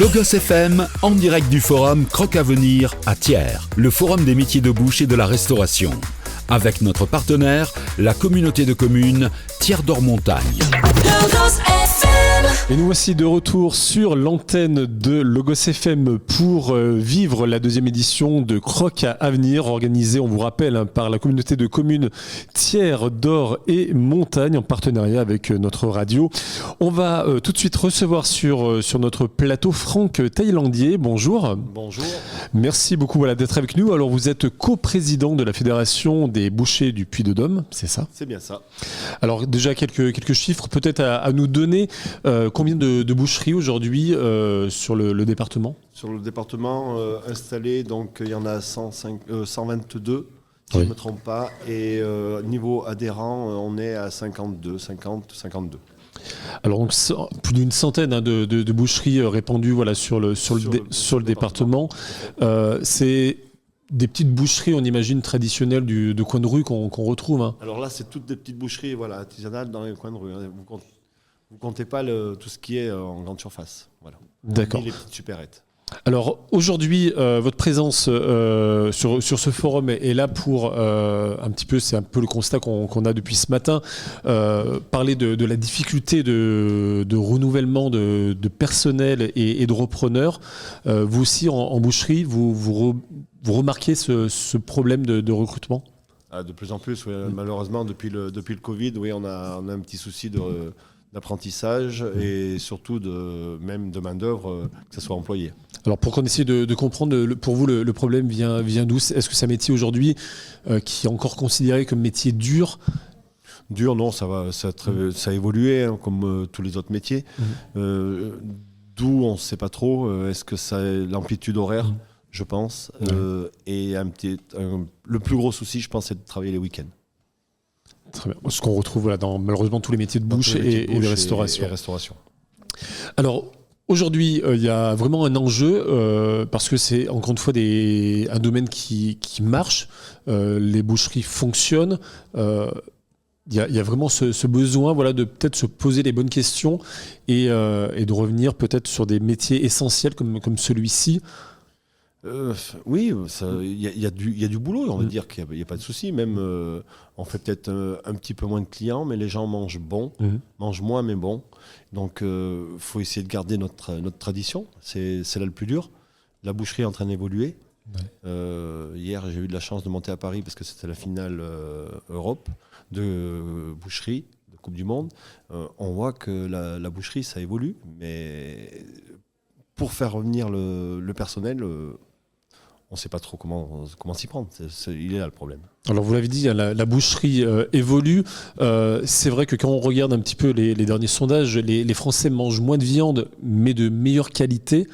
Logos FM, en direct du forum Croc Avenir à Thiers, le forum des métiers de bouche et de la restauration. Avec notre partenaire, la communauté de communes Thiers d'Or Montagne. Et nous voici de retour sur l'antenne de Logos FM pour vivre la deuxième édition de Croc Avenir, organisée, on vous rappelle, par la communauté de communes Thiers d'Or et Montagne en partenariat avec notre radio. On va tout de suite recevoir sur notre plateau Franck Thaïlandier. Bonjour. Bonjour. Merci beaucoup d'être avec nous. Alors vous êtes coprésident de la Fédération des bouchers du Puy-de-Dôme, c'est ça ? C'est bien ça. Alors déjà quelques chiffres peut-être à nous donner. Combien de boucheries aujourd'hui sur le département ? Sur le département installé, donc il y en a 122, si je ne me trompe pas. Et niveau adhérent, on est à 52. Alors donc plus d'une centaine de boucheries répandues sur le département. C'est des petites boucheries, on imagine, traditionnelles de coin de rue qu'on retrouve. Hein. Alors là, c'est toutes des petites boucheries artisanales dans les coins de rue. Vous comptez pas tout ce qui est en grande surface. Voilà. D'accord. Et les petites supérettes. Alors aujourd'hui, votre présence sur ce forum est là pour un petit peu, c'est un peu le constat qu'on a depuis ce matin, parler de la difficulté de renouvellement de personnel et de repreneurs. Vous aussi, en boucherie, vous remarquez ce problème de recrutement ? De plus en plus, oui. Malheureusement, depuis le Covid, oui, on a un petit souci d'apprentissage et surtout même de main-d'œuvre, que ce soit employé. Alors pour qu'on essaie de comprendre, pour vous, le problème vient d'où ? Est-ce que c'est un métier aujourd'hui qui est encore considéré comme métier dur ? Dur, non, ça a évolué comme tous les autres métiers. D'où, on ne sait pas trop. Est-ce que c'est l'amplitude horaire ? Je pense. Et le plus gros souci, je pense, c'est de travailler les week-ends. Très bien. Ce qu'on retrouve dans malheureusement tous les métiers de bouche et de restauration. Alors aujourd'hui, il y a vraiment un enjeu parce que c'est encore une fois un domaine qui marche. Les boucheries fonctionnent. Il y a vraiment ce besoin de peut-être se poser les bonnes questions et de revenir peut-être sur des métiers essentiels comme celui-ci. Oui, il y a du boulot, on va dire qu'il n'y a pas de souci. Même, on fait peut-être un petit peu moins de clients, mais les gens mangent bon, mangent moins mais bon. Donc, faut essayer de garder notre tradition. C'est là le plus dur. La boucherie est en train d'évoluer. Hier, j'ai eu de la chance de monter à Paris parce que c'était la finale Europe de boucherie, de Coupe du Monde. On voit que la boucherie, ça évolue, mais pour faire revenir le personnel... on ne sait pas trop comment s'y prendre. Il est là le problème. Alors vous l'avez dit, la boucherie évolue. C'est vrai que quand on regarde un petit peu les derniers sondages, les Français mangent moins de viande, mais de meilleure qualité.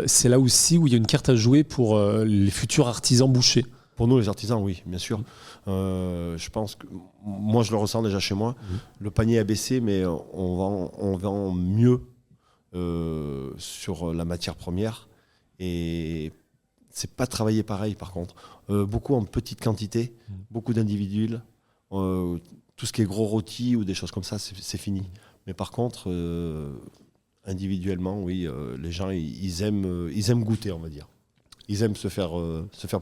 C'est là aussi où il y a une carte à jouer pour les futurs artisans bouchers. Pour nous, les artisans, oui, bien sûr. Je pense que moi, je le ressens déjà chez moi. Le panier a baissé, mais on vend mieux sur la matière première. Et c'est pas travaillé pareil par contre. Beaucoup en petite quantité, beaucoup d'individuels. Tout ce qui est gros rôti ou des choses comme ça, c'est fini. Mais par contre, individuellement, oui, les gens ils aiment goûter, on va dire. Ils aiment se faire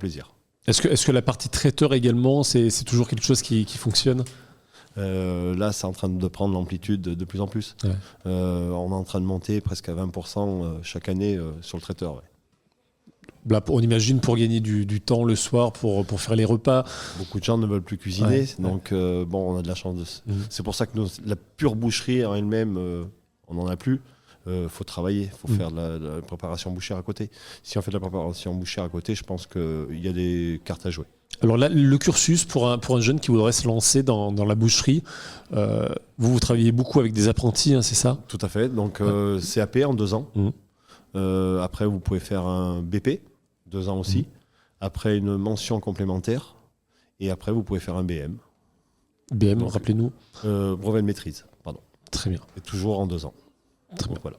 plaisir. Est-ce que la partie traiteur également, c'est toujours quelque chose qui fonctionne ? Là, c'est en train de prendre l'amplitude de plus en plus. Ouais. On est en train de monter presque à 20% chaque année sur le traiteur. Ouais. Là, on imagine pour gagner du temps le soir, pour faire les repas. Beaucoup de gens ne veulent plus cuisiner, donc on a de la chance. C'est pour ça que la pure boucherie en elle-même, on n'en a plus. Faut travailler, faut faire de la préparation bouchère à côté. Si on fait de la préparation bouchère à côté, je pense qu'il y a des cartes à jouer. Alors là, le cursus pour un jeune qui voudrait se lancer dans la boucherie, vous travaillez beaucoup avec des apprentis, hein, c'est ça ? Tout à fait, donc CAP en 2 ans. Après, vous pouvez faire un BP, 2 ans aussi. Après, une mention complémentaire. Et après, vous pouvez faire un BM. BM, donc, rappelez-nous. Brevet de maîtrise, pardon. Très bien. Et toujours en 2 ans. Très bien. Voilà.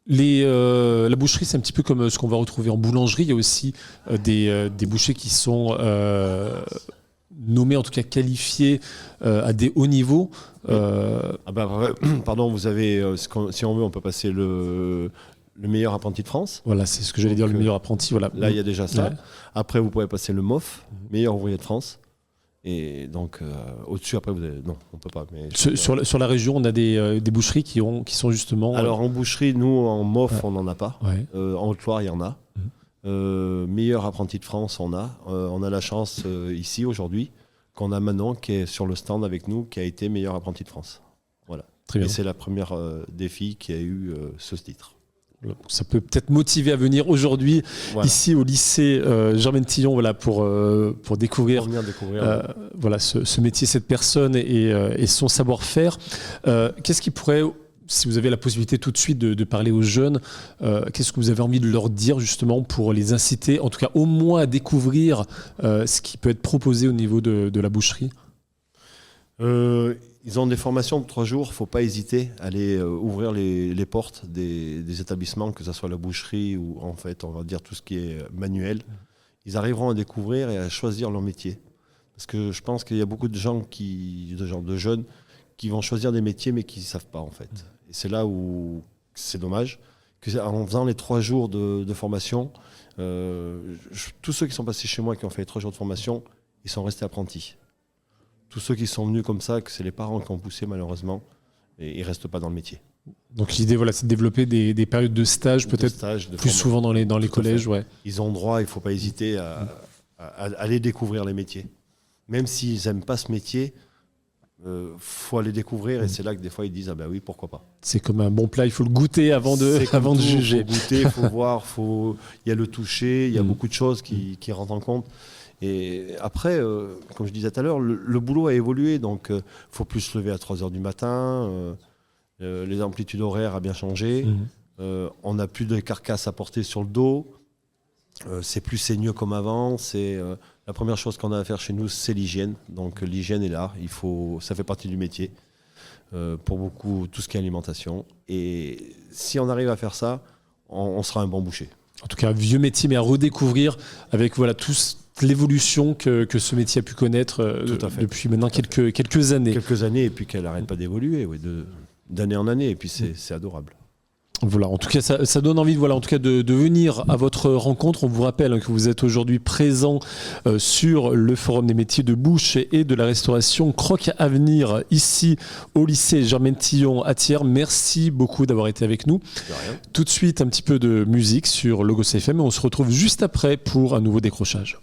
La boucherie, c'est un petit peu comme ce qu'on va retrouver en boulangerie. Il y a aussi des bouchers qui sont nommés, en tout cas qualifiés à des hauts niveaux. Pardon, vous avez, si on veut, on peut passer le meilleur apprenti de France. Voilà, c'est ce que j'allais dire, le meilleur apprenti. Voilà. Là, il y a déjà ça. Ouais. Après, vous pouvez passer le MOF, meilleur ouvrier de France. Et donc, au-dessus, après, vous avez... Non, on ne peut pas. Mais sur la région, on a des boucheries qui sont justement... Alors, en boucherie, nous, en MOF, on n'en a pas. Ouais. En Haute-Loire, il y en a. Meilleur apprenti de France, on a. On a la chance, ici, aujourd'hui, qu'on a Manon, qui est sur le stand avec nous, qui a été meilleur apprenti de France. Voilà. Très bien. Et c'est la première des filles qui a eu ce titre. Ça peut peut-être motiver à venir aujourd'hui ici au lycée Germaine Tillon pour découvrir, voilà, ce métier, cette personne et son savoir-faire. Qu'est-ce qui pourrait, si vous avez la possibilité tout de suite de parler aux jeunes, qu'est-ce que vous avez envie de leur dire justement pour les inciter, en tout cas au moins à découvrir ce qui peut être proposé au niveau de la boucherie? Ils ont des formations de 3 jours, il ne faut pas hésiter à aller ouvrir les portes des établissements, que ce soit la boucherie ou en fait, on va dire tout ce qui est manuel. Ils arriveront à découvrir et à choisir leur métier. Parce que je pense qu'il y a beaucoup de gens, de jeunes, qui vont choisir des métiers mais qui ne savent pas en fait. Et c'est là où c'est dommage. En faisant les 3 jours de formation, tous ceux qui sont passés chez moi, qui ont fait les 3 jours de formation, ils sont restés apprentis. Tous ceux qui sont venus comme ça, que c'est les parents qui ont poussé malheureusement, et ils ne restent pas dans le métier. Donc l'idée, voilà, c'est de développer des périodes de stage, peut-être plus souvent dans les collèges. Ouais. Ils ont droit, il ne faut pas hésiter à aller découvrir les métiers. Même s'ils n'aiment pas ce métier, faut aller découvrir, et c'est là que des fois ils disent ah ben oui, pourquoi pas. C'est comme un bon plat, il faut le goûter avant de juger. Il faut goûter, il faut voir, il y a le toucher, il y a beaucoup de choses qui rentrent en compte. Et après, comme je disais tout à l'heure, le boulot a évolué, donc il faut plus se lever à 3h du matin, les amplitudes horaires ont bien changé, on n'a plus de carcasse à porter sur le dos, c'est plus saigneux comme avant, la première chose qu'on a à faire chez nous, c'est l'hygiène, donc l'hygiène est là, ça fait partie du métier, pour beaucoup, tout ce qui est alimentation, et si on arrive à faire ça, on sera un bon boucher. En tout cas, un vieux métier, mais à redécouvrir avec l'évolution que ce métier a pu connaître depuis maintenant quelques années. Quelques années, et puis qu'elle n'arrête pas d'évoluer, d'année en année, et puis c'est adorable. Voilà, en tout cas, ça donne envie de venir à votre rencontre. On vous rappelle que vous êtes aujourd'hui présent sur le Forum des métiers de bouche et de la restauration Croque Avenir, ici au lycée Germaine Tillon à Thiers. Merci beaucoup d'avoir été avec nous. Tout de suite, un petit peu de musique sur Logos FM et on se retrouve juste après pour un nouveau décrochage.